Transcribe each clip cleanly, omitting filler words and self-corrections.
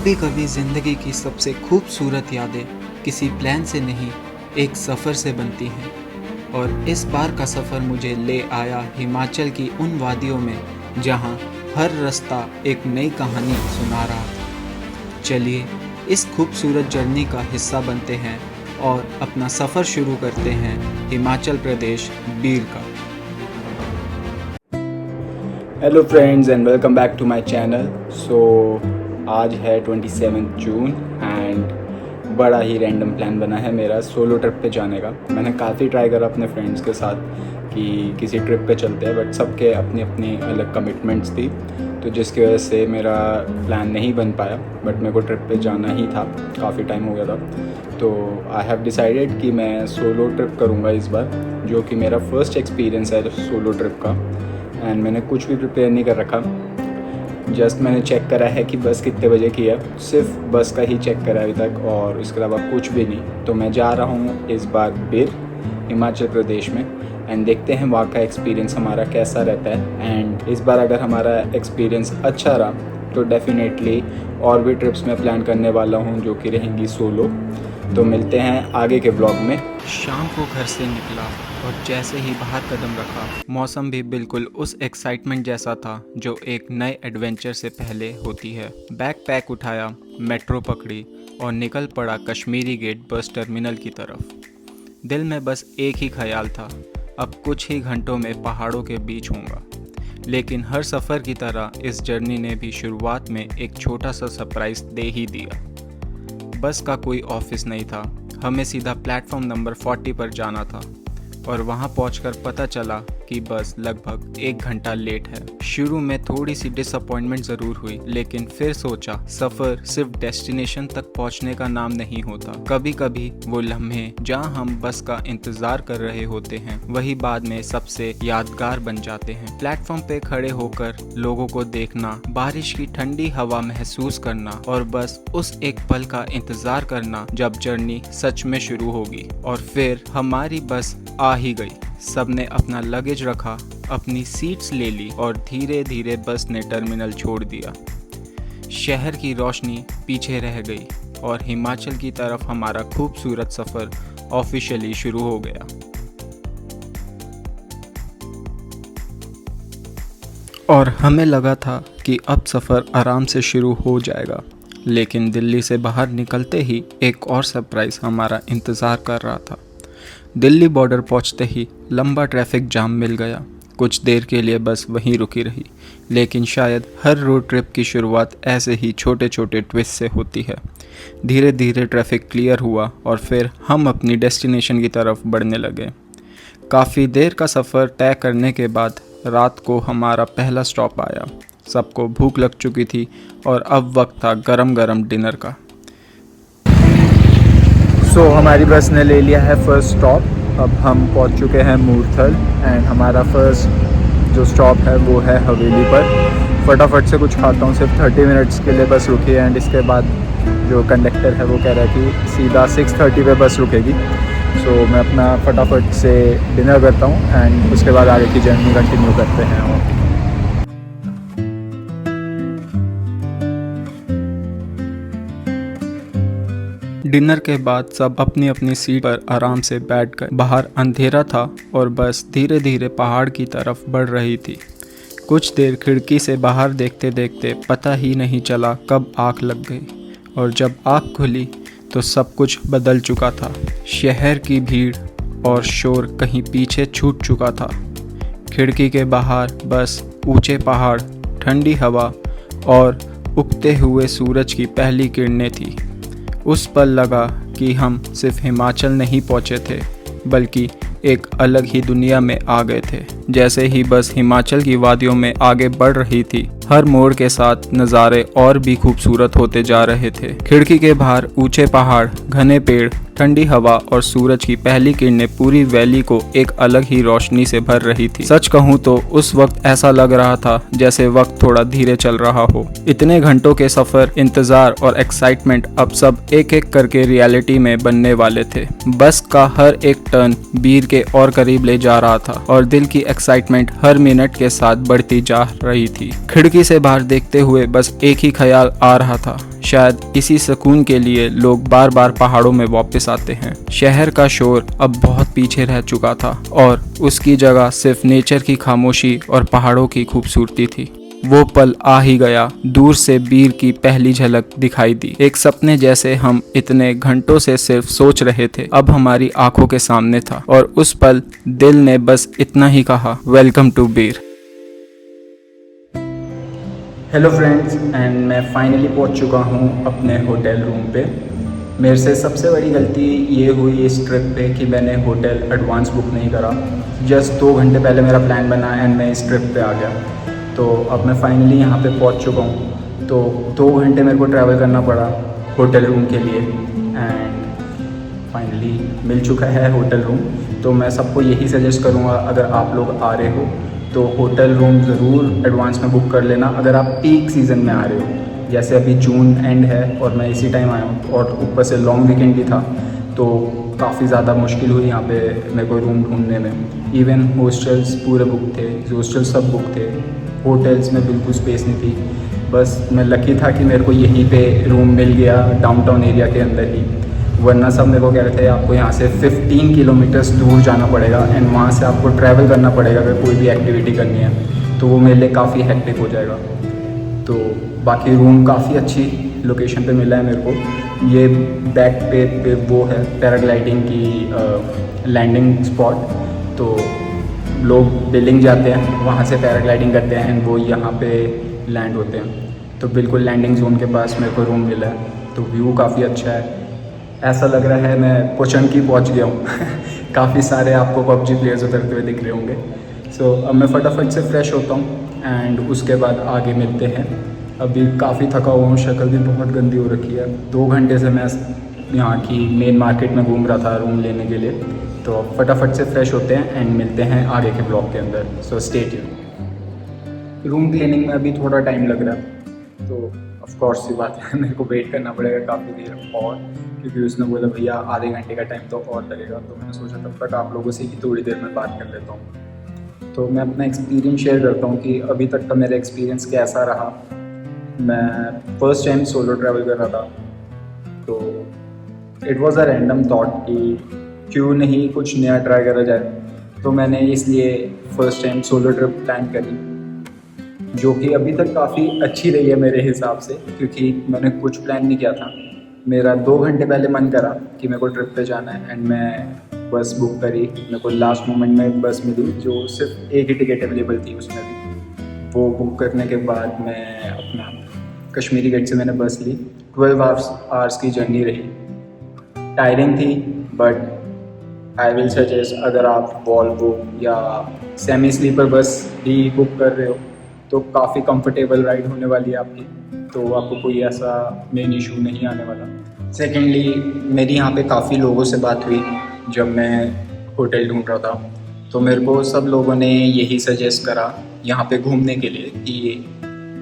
कभी कभी ज़िंदगी की सबसे खूबसूरत यादें किसी प्लान से नहीं, एक सफ़र से बनती हैं। और इस बार का सफ़र मुझे ले आया हिमाचल की उन वादियों में जहां हर रास्ता एक नई कहानी सुना रहा था। चलिए इस खूबसूरत जर्नी का हिस्सा बनते हैं और अपना सफ़र शुरू करते हैं हिमाचल प्रदेश बीर का। Hello friends and welcome back to my channel. आज है 27 जून एंड बड़ा ही रैंडम प्लान बना है मेरा सोलो ट्रिप पे जाने का। मैंने काफ़ी ट्राई करा अपने फ्रेंड्स के साथ कि किसी ट्रिप पे चलते हैं, बट सबके अपनी अपनी अलग कमिटमेंट्स थी, तो जिसकी वजह से मेरा प्लान नहीं बन पाया। बट मेरे को ट्रिप पे जाना ही था, काफ़ी टाइम हो गया था, तो आई हैव डिसाइडेड कि मैं सोलो ट्रिप करूँगा इस बार, जो कि मेरा फर्स्ट एक्सपीरियंस है सोलो ट्रिप का। एंड मैंने कुछ भी प्रिपेयर नहीं कर रखा, जस्ट मैंने चेक करा है कि बस कितने बजे की है, सिर्फ बस का ही चेक करा अभी तक, और इसके अलावा कुछ भी नहीं। तो मैं जा रहा हूँ इस बार बीर, हिमाचल प्रदेश में, एंड देखते हैं वहाँ का एक्सपीरियंस हमारा कैसा रहता है। एंड इस बार अगर हमारा एक्सपीरियंस अच्छा रहा तो डेफिनेटली और भी ट्रिप्स मैं प्लान करने वाला हूँ जो कि रहेंगी सोलो। तो मिलते हैं आगे के ब्लॉग में। शाम को घर से निकला और जैसे ही बाहर कदम रखा, मौसम भी बिल्कुल उस एक्साइटमेंट जैसा था जो एक नए एडवेंचर से पहले होती है। बैग पैक उठाया, मेट्रो पकड़ी और निकल पड़ा कश्मीरी गेट बस टर्मिनल की तरफ। दिल में बस एक ही ख्याल था, अब कुछ ही घंटों में पहाड़ों के बीच होऊंगा। लेकिन हर सफ़र की तरह इस जर्नी ने भी शुरुआत में एक छोटा सा सरप्राइज दे ही दिया। बस का कोई ऑफिस नहीं था, हमें सीधा प्लेटफॉर्म नंबर 40 पर जाना था, और वहां पहुंचकर पता चला कि बस लगभग 1 घंटा लेट है। शुरू में थोड़ी सी डिसअपॉइंटमेंट ज़रूर हुई, लेकिन फिर सोचा सफ़र सिर्फ डेस्टिनेशन तक पहुंचने का नाम नहीं होता। कभी कभी वो लम्हे जहां हम बस का इंतज़ार कर रहे होते हैं, वही बाद में सबसे यादगार बन जाते हैं। प्लेटफॉर्म पे खड़े होकर लोगों को देखना, बारिश की ठंडी हवा महसूस करना और बस उस एक पल का इंतज़ार करना जब जर्नी सच में शुरू होगी। और फिर हमारी बस आ ही गई। सबने अपना लगेज रखा, अपनी सीट्स ले ली और धीरे धीरे बस ने टर्मिनल छोड़ दिया। शहर की रोशनी पीछे रह गई और हिमाचल की तरफ हमारा खूबसूरत सफ़र ऑफिशियली शुरू हो गया। और हमें लगा था कि अब सफ़र आराम से शुरू हो जाएगा, लेकिन दिल्ली से बाहर निकलते ही एक और सरप्राइज़ हमारा इंतज़ार कर रहा था। दिल्ली बॉर्डर पहुंचते ही लंबा ट्रैफिक जाम मिल गया। कुछ देर के लिए बस वहीं रुकी रही, लेकिन शायद हर रोड ट्रिप की शुरुआत ऐसे ही छोटे छोटे ट्विस्ट से होती है। धीरे धीरे ट्रैफिक क्लियर हुआ और फिर हम अपनी डेस्टिनेशन की तरफ बढ़ने लगे। काफ़ी देर का सफ़र तय करने के बाद रात को हमारा पहला स्टॉप आया। सबको भूख लग चुकी थी और अब वक्त था गरम गरम डिनर का। हमारी बस ने ले लिया है फर्स्ट स्टॉप। अब हम पहुंच चुके हैं मूर्थल, एंड हमारा फर्स्ट जो स्टॉप है वो है हवेली पर। फटाफट से कुछ खाता हूँ, सिर्फ 30 मिनट्स के लिए बस रुकी है, एंड इसके बाद जो कंडक्टर है वो कह रहा है कि सीधा 6:30 पे बस रुकेगी। मैं अपना फटाफट से डिनर करता हूँ एंड उसके बाद आगे की जर्नी कंटिन्यू करते हैं। डिनर के बाद सब अपनी अपनी सीट पर आराम से बैठ गए। बाहर अंधेरा था और बस धीरे धीरे पहाड़ की तरफ बढ़ रही थी। कुछ देर खिड़की से बाहर देखते देखते पता ही नहीं चला कब आँख लग गई, और जब आँख खुली तो सब कुछ बदल चुका था। शहर की भीड़ और शोर कहीं पीछे छूट चुका था। खिड़की के बाहर बस ऊंचे पहाड़, ठंडी हवा और उगते हुए सूरज की पहली किरणें थी। उस पल लगा कि हम सिर्फ हिमाचल नहीं पहुंचे थे, बल्कि एक अलग ही दुनिया में आ गए थे। जैसे ही बस हिमाचल की वादियों में आगे बढ़ रही थी, हर मोड़ के साथ नज़ारे और भी खूबसूरत होते जा रहे थे। खिड़की के बाहर ऊंचे पहाड़, घने पेड़, ठंडी हवा और सूरज की पहली किरणें पूरी वैली को एक अलग ही रोशनी से भर रही थी। सच कहूँ तो उस वक्त ऐसा लग रहा था जैसे वक्त थोड़ा धीरे चल रहा हो। इतने घंटों के सफर, इंतजार और एक्साइटमेंट अब सब एक एक करके रियलिटी में बनने वाले थे। बस का हर एक टर्न बीर के और करीब ले जा रहा था और दिल की एक्साइटमेंट हर मिनट के साथ बढ़ती जा रही थी। खिड़की से बाहर देखते हुए बस एक ही ख्याल आ रहा था, शायद इसी सुकून के लिए लोग बार बार पहाड़ों में वापस आते हैं। शहर का शोर अब बहुत पीछे रह चुका था और उसकी जगह सिर्फ नेचर की खामोशी और पहाड़ों की खूबसूरती थी। वो पल आ ही गया, दूर से बीर की पहली झलक दिखाई दी। एक सपने जैसे हम इतने घंटों से सिर्फ सोच रहे थे, अब हमारी आंखों के सामने था और उस पल दिल ने बस इतना ही कहा, welcome to Bir. Hello friends, and मैं फाइनली पहुंच चुका हूं अपने होटल रूम पे। मेरे से सबसे बड़ी गलती ये हुई इस ट्रिप पे कि मैंने होटल एडवांस बुक नहीं करा। जस्ट 2 घंटे पहले मेरा प्लान बना एंड मैं इस ट्रिप पे आ गया। तो अब मैं फाइनली यहाँ पे पहुँच चुका हूँ। तो 2 घंटे मेरे को ट्रैवल करना पड़ा होटल रूम के लिए एंड फाइनली मिल चुका है होटल रूम। तो मैं सबको यही सजेस्ट करूँगा, अगर आप लोग आ रहे हो तो होटल रूम ज़रूर एडवांस में बुक कर लेना। अगर आप पीक सीज़न में आ रहे हो, जैसे अभी जून एंड है और मैं इसी टाइम आया हूँ और ऊपर से लॉन्ग वीकेंड भी था, तो काफ़ी ज़्यादा मुश्किल हुई यहाँ पे मेरे को रूम ढूंढने में। इवन हॉस्टल्स पूरे बुक थे, हॉस्टल सब बुक थे, होटल्स में बिल्कुल स्पेस नहीं थी। बस मैं लकी था कि मेरे को यहीं पे रूम मिल गया डाउनटाउन एरिया के अंदर ही, वरना सब मेरे को कह रहे थे आपको यहाँ से 15 किलोमीटर्स दूर जाना पड़ेगा एंड वहाँ से आपको ट्रैवल करना पड़ेगा अगर कोई भी एक्टिविटी करनी है, तो वो मेरे लिए काफ़ी हेक्टिक हो जाएगा। तो बाकी रूम काफ़ी अच्छी लोकेशन पे मिला है मेरे को। ये बैक पे वो है पैराग्लाइडिंग की लैंडिंग स्पॉट। तो लोग बिलिंग जाते हैं, वहाँ से पैराग्लाइडिंग करते हैं एंड वो यहाँ पे लैंड होते हैं। तो बिल्कुल लैंडिंग जोन के पास मेरे को रूम मिला है। तो व्यू काफ़ी अच्छा है, ऐसा लग रहा है मैं पोचनकी पहुंच गया हूँ। काफ़ी सारे आपको पबजी प्लेयर्स उतरते हुए दिख रहे होंगे। सो अब मैं फटाफट से फ्रेश होता हूँ एंड उसके बाद आगे मिलते हैं। अभी काफ़ी थका हुआ हूँ, शक्ल भी बहुत गंदी हो रखी है। 2 घंटे से मैं यहाँ की मेन मार्केट में घूम रहा था रूम लेने के लिए। तो अब फटाफट से फ्रेश होते हैं एंड मिलते हैं आगे के ब्लॉग के अंदर। So stay tuned. Room cleaning में अभी थोड़ा टाइम लग रहा है, तो ऑफ कोर्स सी बात है मेरे को वेट करना पड़ेगा काफ़ी देर और, क्योंकि उसने बोला भैया आधे घंटे का टाइम तो और लगेगा। तो मैंने सोचा तब तक आप लोगों से ही थोड़ी देर में बात कर लेता हूँ। तो मैं अपना एक्सपीरियंस शेयर करता हूँ कि अभी तक का मेरा एक्सपीरियंस कैसा रहा। मैं फर्स्ट टाइम सोलो ट्रैवल कर रहा था, तो it was a random thought कि क्यों नहीं कुछ नया ट्राई करा जाए। तो मैंने इसलिए first time solo trip plan करी, जो कि अभी तक काफ़ी अच्छी रही है मेरे हिसाब से, क्योंकि मैंने कुछ प्लान नहीं किया था। मेरा 2 घंटे पहले मन करा कि मेरे को ट्रिप पे जाना है एंड मैं बस बुक करी। मेरे को लास्ट मोमेंट में बस मिली जो सिर्फ एक ही टिकट अवेलेबल थी उसमें भी। वो बुक करने के बाद मैं अपना कश्मीरी गेट से मैंने बस ली। 12 आवर्स की जर्नी रही, टायरिंग थी, बट आई विल सजेस्ट अगर आप वॉल्वो या सेमी स्लीपर बस भी बुक कर रहे हो तो काफ़ी कंफर्टेबल राइड होने वाली है आपकी। तो आपको कोई ऐसा मेन इशू नहीं आने वाला। सेकेंडली, मेरी यहाँ पे काफ़ी लोगों से बात हुई जब मैं होटल ढूंढ रहा था। तो मेरे को सब लोगों ने यही सजेस्ट करा यहाँ पे घूमने के लिए कि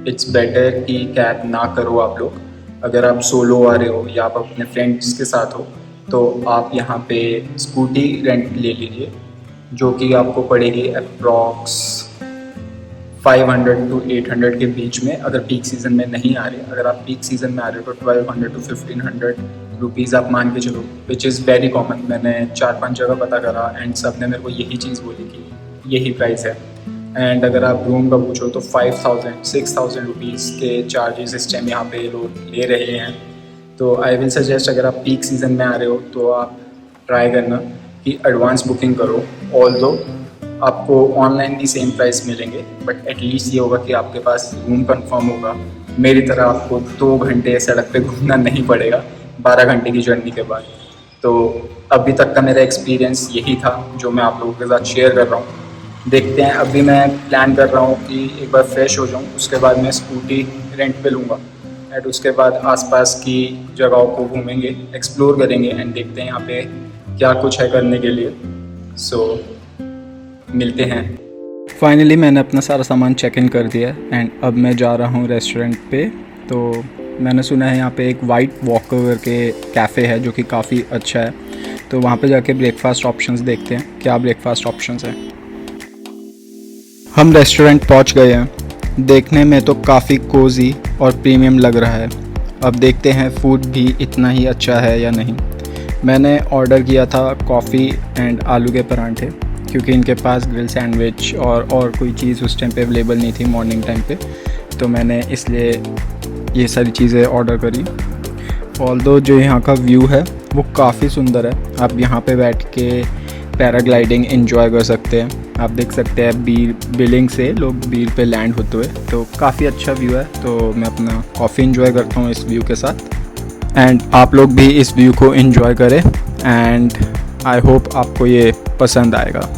इट्स बेटर कि कैब ना करो आप लोग। अगर आप सोलो आ रहे हो या आप अपने फ्रेंड्स के साथ हो तो आप यहाँ पे स्कूटी रेंट ले लीजिए, जो कि आपको पड़ेगी अप्रॉक्स 500 to 800 के बीच में। अगर पीक सीज़न में नहीं आ रहे, अगर आप पीक सीज़न में आ रहे हो तो 1200 to 1500 रुपीज़ आप मान के चलो, विच इज़ वेरी कॉमन। मैंने 4-5 जगह पता करा एंड सब ने मेरे को यही चीज़ बोली कि यही प्राइस है। एंड अगर आप रूम का पूछो तो 5000-6000 रुपीज़ के चार्जेस इस टाइम यहाँ पे लोग ले रहे हैं। तो आई विल सजेस्ट अगर आप पीक सीज़न में आ रहे हो तो आप ट्राई करना कि एडवांस बुकिंग करो। ऑल्दो आपको ऑनलाइन भी सेम प्राइस मिलेंगे, बट एटलीस्ट ये होगा कि आपके पास रूम कंफर्म होगा। मेरी तरह आपको 2 घंटे सड़क पे घूमना नहीं पड़ेगा 12 घंटे की जर्नी के बाद। तो अभी तक का मेरा एक्सपीरियंस यही था जो मैं आप लोगों के साथ शेयर कर रहा हूँ। देखते हैं, अभी मैं प्लान कर रहा हूँ कि एक बार फ्रेश हो जाऊँ, उसके बाद मैं स्कूटी रेंट पे लूँगा एंड उसके बाद आसपास की जगहों को घूमेंगे, एक्सप्लोर करेंगे एंड देखते हैं यहाँ पे क्या कुछ है करने के लिए। सो मिलते हैं। फाइनली मैंने अपना सारा सामान चेक इन कर दिया एंड अब मैं जा रहा हूँ रेस्टोरेंट पे। तो मैंने सुना है यहाँ पे एक वाइट वॉकर के कैफ़े है जो कि काफ़ी अच्छा है, तो वहाँ पे जाके ब्रेकफास्ट ऑप्शंस देखते हैं क्या ब्रेकफास्ट ऑप्शंस हैं। हम रेस्टोरेंट पहुँच गए हैं। देखने में तो काफ़ी कोजी और प्रीमियम लग रहा है। अब देखते हैं फूड भी इतना ही अच्छा है या नहीं। मैंने ऑर्डर किया था कॉफ़ी एंड आलू के परांठे, क्योंकि इनके पास ग्रिल सैंडविच और कोई चीज़ उस टाइम पे अवेलेबल नहीं थी मॉर्निंग टाइम पे, तो मैंने इसलिए ये सारी चीज़ें ऑर्डर करी। ऑल्दो जो यहाँ का व्यू है वो काफ़ी सुंदर है। आप यहाँ पे बैठ के पैराग्लाइडिंग एंजॉय कर सकते हैं। आप देख सकते हैं बिलिंग से लोग बीर पे लैंड होते हुए, तो काफ़ी अच्छा व्यू है। तो मैं अपना कॉफ़ी एंजॉय करता हूँ इस व्यू के साथ, एंड आप लोग भी इस व्यू को एंजॉय करें, एंड आई होप आपको ये पसंद आएगा।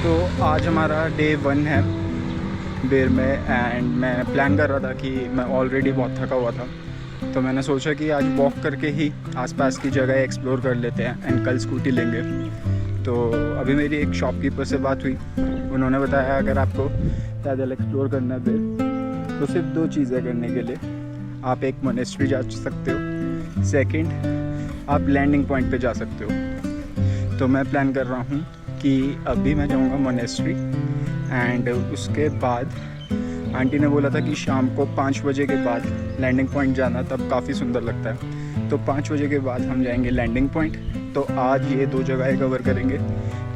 तो आज हमारा डे 1 है बेर में, एंड मैं प्लान कर रहा था कि मैं ऑलरेडी बहुत थका हुआ था, तो मैंने सोचा कि आज वॉक करके ही आसपास की जगह एक्सप्लोर कर लेते हैं एंड कल स्कूटी लेंगे। तो अभी मेरी एक शॉपकीपर से बात हुई, उन्होंने बताया अगर आपको पैदल एक्सप्लोर करना है बेर, तो सिर्फ 2 चीज़ें करने के लिए। आप एक मोनेस्ट्री जा सकते हो, सेकंड आप लैंडिंग पॉइंट पे जा सकते हो। तो मैं प्लान कर रहा हूँ कि अभी मैं जाऊँगा मोनेस्ट्री, एंड उसके बाद आंटी ने बोला था कि शाम को 5 बजे के बाद लैंडिंग पॉइंट जाना, तब काफ़ी सुंदर लगता है। तो 5 बजे के बाद हम जाएंगे लैंडिंग पॉइंट। तो आज ये 2 जगह कवर करेंगे,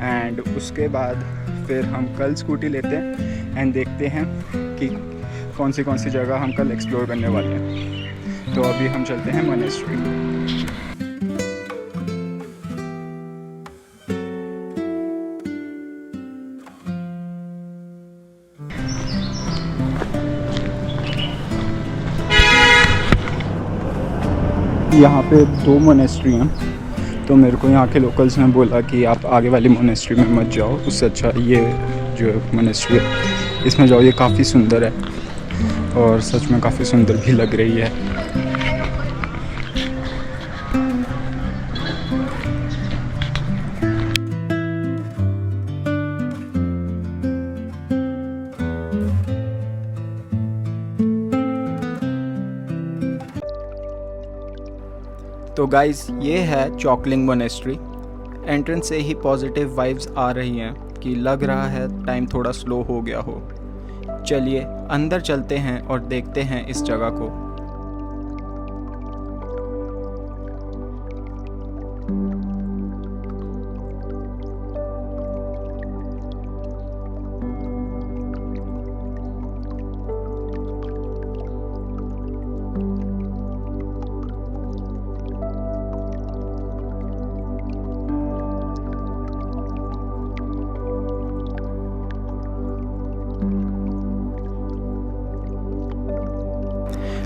एंड उसके बाद फिर हम कल स्कूटी लेते हैं एंड देखते हैं कि कौन सी जगह हम कल एक्सप्लोर करने वाले हैं। तो अभी हम चलते हैं मोनेस्ट्री। यहाँ पे 2 मोनेस्ट्री हैं, तो मेरे को यहाँ के लोकल्स ने बोला कि आप आगे वाली मोनेस्ट्री में मत जाओ, उससे अच्छा ये जो मोनेस्ट्री है इसमें जाओ, ये काफ़ी सुंदर है और सच में काफ़ी सुंदर भी लग रही है। तो गाइस, ये है चॉकलिंग मोनेस्ट्री। एंट्रेंस से ही पॉजिटिव वाइब्स आ रही हैं कि लग रहा है टाइम थोड़ा स्लो हो गया हो। चलिए अंदर चलते हैं और देखते हैं इस जगह को।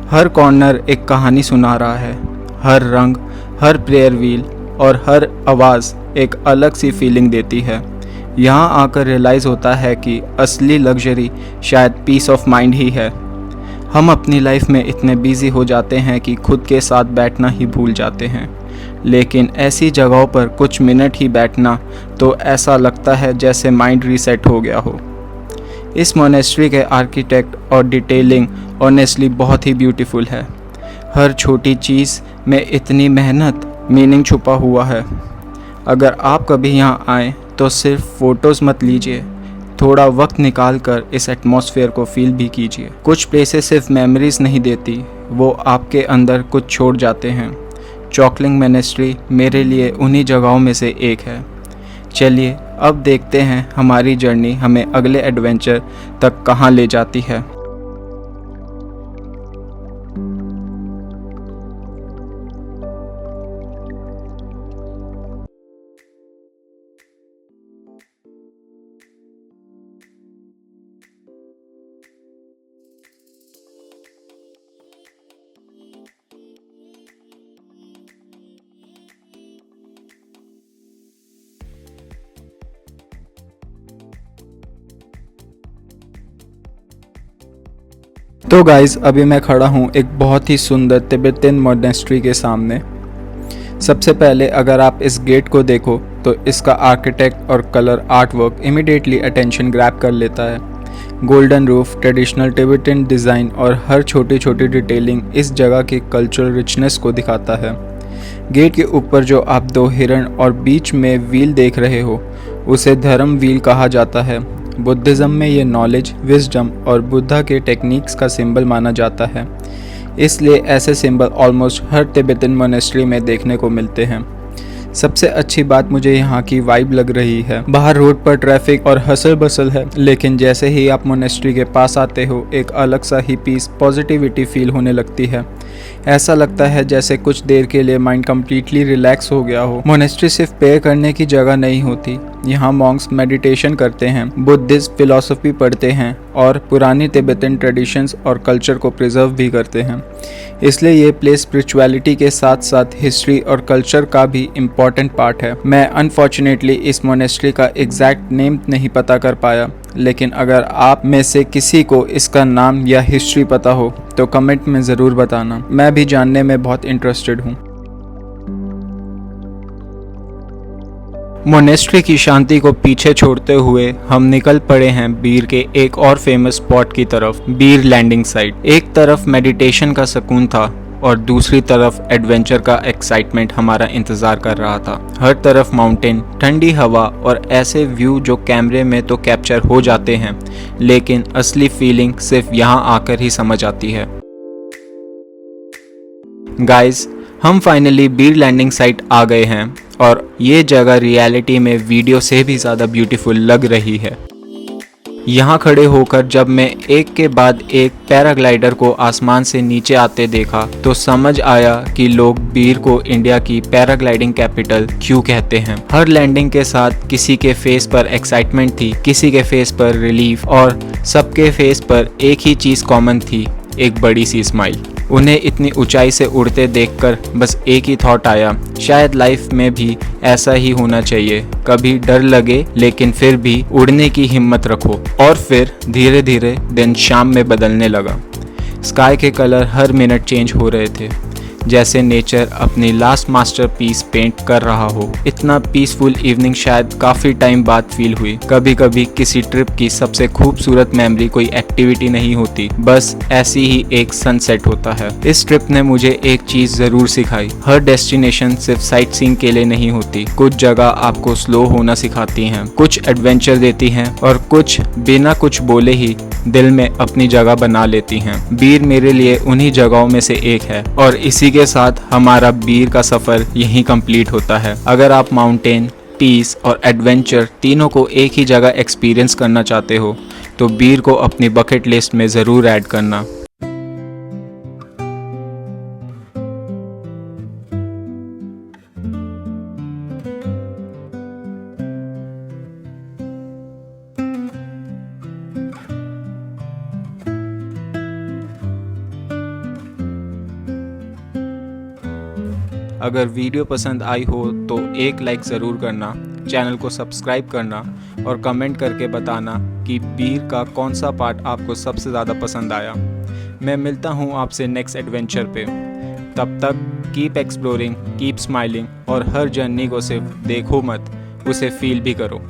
हर कॉर्नर एक कहानी सुना रहा है। हर रंग, हर प्रेयर व्हील और हर आवाज़ एक अलग सी फीलिंग देती है। यहाँ आकर रियलाइज़ होता है कि असली लग्जरी शायद पीस ऑफ माइंड ही है। हम अपनी लाइफ में इतने बिजी हो जाते हैं कि खुद के साथ बैठना ही भूल जाते हैं, लेकिन ऐसी जगहों पर कुछ मिनट ही बैठना तो ऐसा लगता है जैसे माइंड रीसेट हो गया हो। इस मोनेस्ट्री के आर्किटेक्ट और डिटेलिंग ऑनेस्टली बहुत ही ब्यूटीफुल है। हर छोटी चीज़ में इतनी मेहनत, मीनिंग छुपा हुआ है। अगर आप कभी यहाँ आएँ तो सिर्फ फ़ोटोज़ मत लीजिए, थोड़ा वक्त निकाल कर इस एटमॉस्फेयर को फील भी कीजिए। कुछ प्लेसेस सिर्फ मेमोरीज नहीं देती, वो आपके अंदर कुछ छोड़ जाते हैं। चॉकलिंग मोनेस्ट्री मेरे लिए उन्हीं जगहों में से एक है। चलिए अब देखते हैं हमारी जर्नी हमें अगले एडवेंचर तक कहाँ ले जाती है। तो गाइज अभी मैं खड़ा हूँ एक बहुत ही सुंदर तिब्बतन मोनेस्ट्री के सामने। सबसे पहले अगर आप इस गेट को देखो तो इसका आर्किटेक्ट और colour art work immediately attention grab कर लेता है। Golden roof, traditional Tibetan design और हर छोटी छोटी डिटेलिंग इस जगह की कल्चरल रिचनेस को दिखाता है। गेट के ऊपर जो आप दो हिरण और बीच में व्हील देख रहे हो उसे धर्म व्हील कहा जाता है। बुद्धिज़्म में ये नॉलेज, विजडम और बुद्धा के टेक्निक्स का सिंबल माना जाता है, इसलिए ऐसे सिंबल ऑलमोस्ट हर तिब्बतन मोनेस्ट्री में देखने को मिलते हैं। सबसे अच्छी बात मुझे यहाँ की वाइब लग रही है। बाहर रोड पर ट्रैफिक और हसल बसल है, लेकिन जैसे ही आप मोनेस्ट्री के पास आते हो एक अलग सा ही पीस, पॉजिटिविटी फील होने लगती है। ऐसा लगता है जैसे कुछ देर के लिए माइंड कम्प्लीटली रिलैक्स हो गया हो। मोनेस्ट्री सिर्फ प्रेयर करने की जगह नहीं होती, यहाँ मॉन्क्स मेडिटेशन करते हैं, बुद्धिस्ट फिलॉसफी पढ़ते हैं और पुरानी तिब्बतन ट्रेडिशंस और कल्चर को प्रिजर्व भी करते हैं। इसलिए ये प्लेस स्पिरिचुअलिटी के साथ साथ हिस्ट्री और कल्चर का भी इम्पॉर्टेंट पार्ट है। मैं अनफॉर्चुनेटली इस मोनेस्ट्री का एग्जैक्ट नेम नहीं पता कर पाया, लेकिन अगर आप में से किसी को इसका नाम या हिस्ट्री पता हो तो कमेंट में ज़रूर बताना, मैं भी जानने में बहुत इंटरेस्टेड हूँ। मोनेस्ट्री की शांति को पीछे छोड़ते हुए हम निकल पड़े हैं बीर के एक और फेमस स्पॉट की तरफ, बीर लैंडिंग साइट। एक तरफ मेडिटेशन का सुकून था और दूसरी तरफ एडवेंचर का एक्साइटमेंट हमारा इंतज़ार कर रहा था। हर तरफ माउंटेन, ठंडी हवा और ऐसे व्यू जो कैमरे में तो कैप्चर हो जाते हैं, लेकिन असली फीलिंग सिर्फ यहाँ आकर ही समझ आती है। गाइस, हम फाइनली बीर लैंडिंग साइट आ गए हैं और ये जगह रियलिटी में वीडियो से भी ज़्यादा ब्यूटीफुल लग रही है। यहाँ खड़े होकर जब मैं एक के बाद एक पैराग्लाइडर को आसमान से नीचे आते देखा तो समझ आया कि लोग बीर को इंडिया की पैराग्लाइडिंग कैपिटल क्यों कहते हैं। हर लैंडिंग के साथ किसी के फेस पर एक्साइटमेंट थी, किसी के फेस पर रिलीफ और सबके फेस पर एक ही चीज़ कॉमन थी, एक बड़ी सी स्माइल। उन्हें इतनी ऊंचाई से उड़ते देखकर बस एक ही थॉट आया, शायद लाइफ में भी ऐसा ही होना चाहिए। कभी डर लगे लेकिन फिर भी उड़ने की हिम्मत रखो। और फिर धीरे धीरे दिन शाम में बदलने लगा। स्काई के कलर हर मिनट चेंज हो रहे थे, जैसे नेचर अपनी लास्ट मास्टरपीस पेंट कर रहा हो। इतना पीसफुल इवनिंग शायद काफ़ी टाइम बाद फील हुई। कभी कभी किसी ट्रिप की सबसे खूबसूरत मेमोरी कोई एक्टिविटी नहीं होती, बस ऐसी ही एक सनसेट होता है। इस ट्रिप ने मुझे एक चीज़ ज़रूर सिखाई, हर डेस्टिनेशन सिर्फ साइट सीइंग के लिए नहीं होती। कुछ जगह आपको स्लो होना सिखाती हैं, कुछ एडवेंचर देती हैं और कुछ बिना कुछ बोले ही दिल में अपनी जगह बना लेती हैं। बीर मेरे लिए उन्हीं जगहों में से एक है और इसी के साथ हमारा बीर का सफ़र यहीं कंप्लीट होता है। अगर आप माउंटेन, पीस और एडवेंचर तीनों को एक ही जगह एक्सपीरियंस करना चाहते हो तो बीर को अपनी बकेट लिस्ट में ज़रूर ऐड करना। अगर वीडियो पसंद आई हो तो एक लाइक ज़रूर करना, चैनल को सब्सक्राइब करना और कमेंट करके बताना कि बीर का कौन सा पार्ट आपको सबसे ज़्यादा पसंद आया। मैं मिलता हूँ आपसे नेक्स्ट एडवेंचर पे। तब तक कीप एक्सप्लोरिंग, कीप स्माइलिंग और हर जर्नी को सिर्फ देखो मत, उसे फील भी करो।